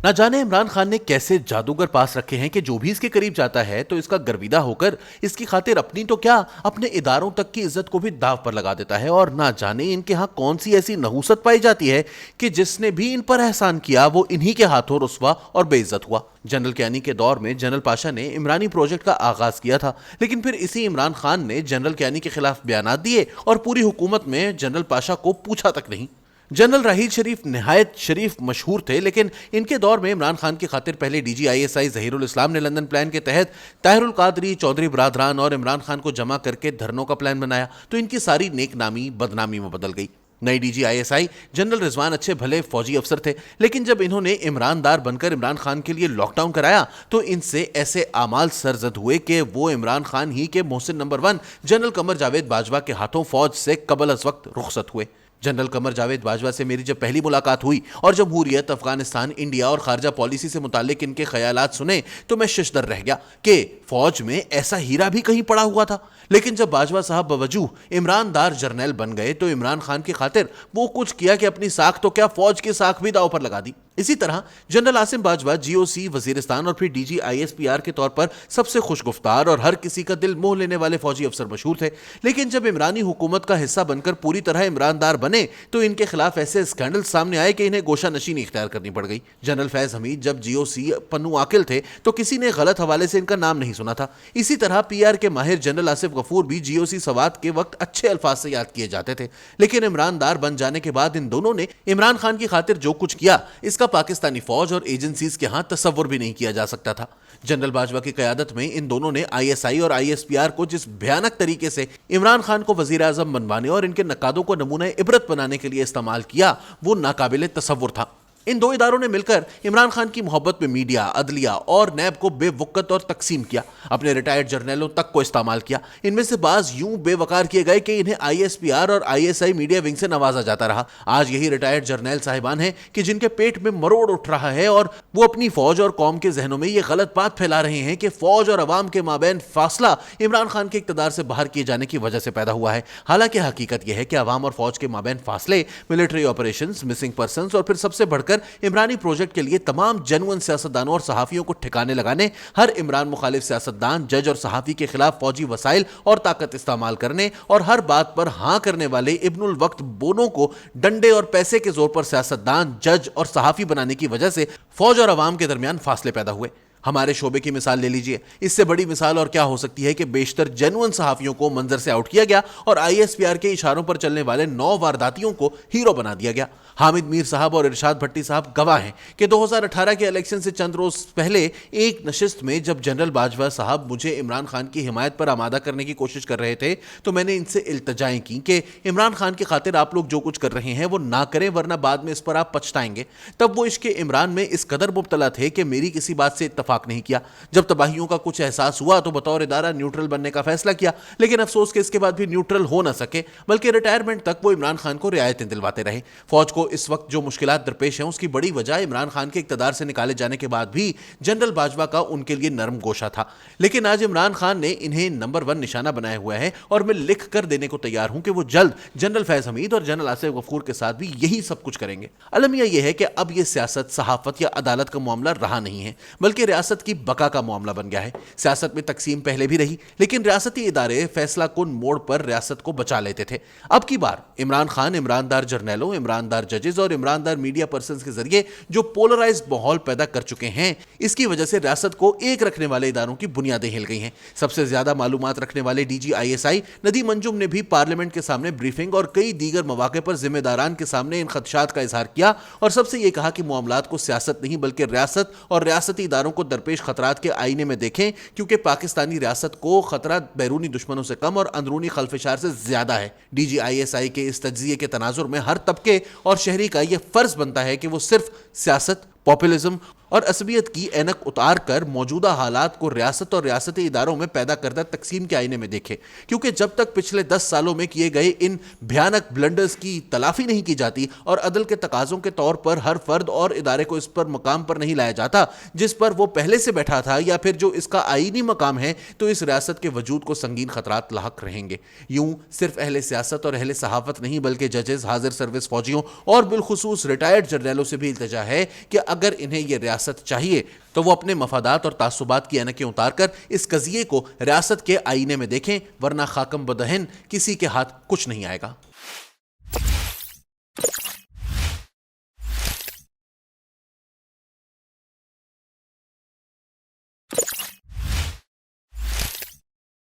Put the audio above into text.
نہ جانے عمران خان نے کیسے جادوگر پاس رکھے ہیں کہ جو بھی اس کے قریب جاتا ہے تو اس کا گرویدہ ہو کر اس کی خاطر اپنی تو کیا اپنے اداروں تک کی عزت کو بھی داو پر لگا دیتا ہے، اور نہ جانے ان کے ہاں کون سی ایسی نحوست پائی جاتی ہے کہ جس نے بھی ان پر احسان کیا وہ انہی کے ہاتھوں رسوا اور بے عزت ہوا۔ جنرل کیانی کے دور میں جنرل پاشا نے عمرانی پروجیکٹ کا آغاز کیا تھا، لیکن پھر اسی عمران خان نے جنرل کیانی کے خلاف بیانات دیے اور پوری حکومت میں جنرل پاشا کو پوچھا تک نہیں۔ جنرل راحیل شریف نہایت شریف مشہور تھے، لیکن ان کے دور میں عمران خان کی خاطر پہلے D G I S I Zaheer ul-Islam نے لندن پلان کے تحت طاہر القادری، چودھری برادران اور عمران خان کو جمع کر کے دھرنوں کا پلان بنایا تو ان کی ساری نیک نامی بدنامی میں بدل گئی۔ نئی D G I S I general Rizwan اچھے بھلے فوجی افسر تھے، لیکن جب انہوں نے عمران دار بن کر عمران خان کے لیے لاک ڈاؤن کرایا تو ان سے ایسے اعمال سرزد ہوئے کہ وہ عمران خان ہی کے محسن نمبر 1 جنرل قمر جاوید باجوہ کے ہاتھوں فوج سے قبل از وقت رخصت ہوئے۔ جنرل قمر جاوید باجوہ سے میری جب پہلی ملاقات ہوئی اور جمہوریت، افغانستان، انڈیا اور خارجہ پالیسی سے متعلق ان کے خیالات سنے تو میں ششدر رہ گیا کہ فوج میں ایسا ہیرا بھی کہیں پڑا ہوا تھا۔ لیکن جب باجوہ صاحب بوجوہ عمران دار جرنیل بن گئے تو عمران خان کی خاطر وہ کچھ کیا کہ اپنی ساکھ تو کیا فوج کی ساکھ بھی داؤ پر لگا دی۔ اسی طرح general Asim Bajwa G O C Waziristan اور پھر D G I S P R کے طور پر سب سے خوش گفتار اور ہر کسی کا دل موہ لینے والے فوجی افسر مشہور تھے، لیکن جب عمرانی حکومت کا حصہ بن کر پوری طرح عمران دار بنے تو ان کے خلاف ایسے اسکینڈل سامنے آئے کہ انہیں گوشہ نشینی اختیار کرنی پڑ گئی۔ جنرل فیض حمید جب جی او سی پنو عاقل تھے تو کسی نے غلط حوالے سے ان کا نام نہیں سنا تھا۔ اسی طرح پی آر کے ماہر جنرل آصف غفور بھی جی او سی سوات کے وقت اچھے الفاظ سے یاد کیے جاتے تھے، لیکن عمران دار بن جانے کے بعد ان دونوں نے عمران خان کی خاطر جو کچھ کیا اس کا پاکستانی فوج اور ایجنسیز کے ہاں تصور بھی نہیں کیا جا سکتا تھا۔ جنرل باجوہ کی قیادت میں ان دونوں نے آئی ایس آئی اور آئی ایس پی آر کو جس بھیانک طریقے سے عمران خان کو وزیر اعظم بنوانے اور ان کے نقادوں کو نمونہ عبرت بنانے کے لیے استعمال کیا وہ ناقابل تصور تھا۔ ان دو اداروں نے مل کر عمران خان کی محبت میں میڈیا، عدلیہ اور نیب کو بے وقت اور تقسیم کیا، اپنے ریٹائرڈ جرنیلوں تک کو استعمال کیا۔ ان میں سے بعض یوں بے وقار کیے گئے کہ انہیں آئی ایس پی آر اور آئی ایس آئی میڈیا ونگ سے نوازا جاتا رہا۔ آج یہی ریٹائرڈ جرنیل صاحبان ہیں کہ جن کے پیٹ میں مروڑ اٹھ رہا ہے اور وہ اپنی فوج اور قوم کے ذہنوں میں یہ غلط بات پھیلا رہے ہیں کہ فوج اور عوام کے مابین فاصلہ عمران خان کے اقتدار سے باہر کیے جانے کی وجہ سے پیدا ہوا ہے۔ حالانکہ حقیقت یہ ہے کہ عوام اور فوج کے مابین فاصلے ملٹری آپریشنز، مسنگ پرسنز اور پھر سب سے بڑھ کر عمرانی پروجیکٹ کے لیے تمام جنون سیاستدانوں اور صحافیوں کو ٹھکانے لگانے، ہر عمران مخالف سیاستدان، جج اور صحافی کے خلاف فوجی وسائل اور طاقت استعمال کرنے اور ہر بات پر ہاں کرنے والے ابن الوقت بونوں کو ڈنڈے اور پیسے کے زور پر سیاستدان، جج اور صحافی بنانے کی وجہ سے فوج اور عوام کے درمیان فاصلے پیدا ہوئے۔ ہمارے شعبے کی مثال لے لیجئے، اس سے بڑی مثال اور کیا ہو سکتی ہے کہ بیشتر جنون صحافیوں کو منظر سے آؤٹ کیا گیا اور آئی ایس پی آر کے اشاروں پر چلنے والے 9 وارداتیوں کو ہیرو بنا دیا گیا۔ حامد میر صاحب اور ارشاد بھٹی صاحب گواہ ہیں کہ 2018 کے الیکشن سے چند روز پہلے ایک نشست میں جب جنرل باجوہ صاحب مجھے عمران خان کی حمایت پر آمادہ کرنے کی کوشش کر رہے تھے تو میں نے ان سے التجائیں کی کہ عمران خان کی خاطر آپ لوگ جو کچھ کر رہے ہیں وہ نہ کریں ورنہ بعد میں اس پر آپ پچھتائیں گے۔ تب وہ عشق عمران میں اس قدر مبتلا تھے کہ میری کسی بات سے اتفاق نہیں کیا۔ جب تباہیوں کا کچھ احساس ہوا تو بطور ادارہ نیوٹرل بننے کا فیصلہ کیا، لیکن افسوس کہ اس کے بعد بھی نیوٹرل ہو نہ سکے بلکہ ریٹائرمنٹ تک وہ عمران خان کو رعایتیں دلواتے رہے۔ فوج کو اس وقت جو مشکلات درپیش ہیں اس کی بڑی وجہ عمران خان کے اقتدار سے نکالے جانے کے بعد بھی جنرل باجوہ کا ان کے لیے نرم گوشہ تھا، لیکن آج عمران خان نے انہیں نمبر 1 نشانہ بنایا ہوا ہے اور میں لکھ کر دینے کو تیار ہوں کہ وہ جلد جنرل فیض حمید اور جنرل آصف غفور کے ساتھ بھی یہی سب کچھ کریں گے۔ المیہ یہ ہے کہ اب یہ سیاست، صحافت یا عدالت کا معاملہ رہا نہیں ہے بلکہ ریاست کی بقا کا معاملہ بن گیا ہے۔ سیاست میں تقسیم پہلے بھی رہی لیکن ریاستی ادارے فیصلہ کن موڑ پر ریاست کو بچا لیتے تھے۔ اب کی بار عمران خان عمران دار جرنیلوں، عمران دار ججز اور عمران دار میڈیا پرسنز کے ذریعے جو پولرائزڈ ماحول پیدا کر چکے ہیں اس کی وجہ سے ریاست کو ایک رکھنے والے اداروں کی بنیادیں ہل گئی ہیں۔ سب سے زیادہ معلومات رکھنے والے D G I S I Nadeem Anjum نے بھی پارلیمنٹ کے سامنے بریفنگ اور کئی دیگر مواقع پر ذمہ داران کے سامنے ان خدشات کا اظہار کیا اور سب سے یہ کہا کہ معاملات کو سیاست نہیں بلکہ ریاست اور ریاستی اداروں کو درپیش خطرات کے آئینے میں دیکھیں، کیونکہ پاکستانی ریاست کو خطرہ بیرونی دشمنوں سے کم اور اندرونی خلفشار سے زیادہ ہے۔ ڈی جی آئی ایس آئی کے اس تجزیے کے تناظر میں ہر طبقے اور شہری کا یہ فرض بنتا ہے کہ وہ صرف سیاست، پاپولزم اور عصبیت کی اینک اتار کر موجودہ حالات کو ریاست اور ریاستی اداروں میں پیدا کردہ تقسیم کے آئینے میں دیکھے، کیونکہ جب تک پچھلے 10 سالوں میں کیے گئے ان بھیانک بلنڈرز کی تلافی نہیں کی جاتی اور عدل کے تقاضوں کے طور پر ہر فرد اور ادارے کو اس پر مقام پر نہیں لایا جاتا جس پر وہ پہلے سے بیٹھا تھا یا پھر جو اس کا آئینی مقام ہے، تو اس ریاست کے وجود کو سنگین خطرات لاحق رہیں گے۔ یوں صرف اہل سیاست اور اہل صحافت نہیں بلکہ ججز، حاضر سروس فوجیوں اور بالخصوص ریٹائرڈ جرنیلوں سے بھی التجا ہے کہ اگر انہیں یہ ریاست چاہیے تو وہ اپنے مفادات اور تعصبات کی اینکیں اتار کر اس قضیے کو ریاست کے آئینے میں دیکھیں، ورنہ خاکم بدہن کسی کے ہاتھ کچھ نہیں آئے گا۔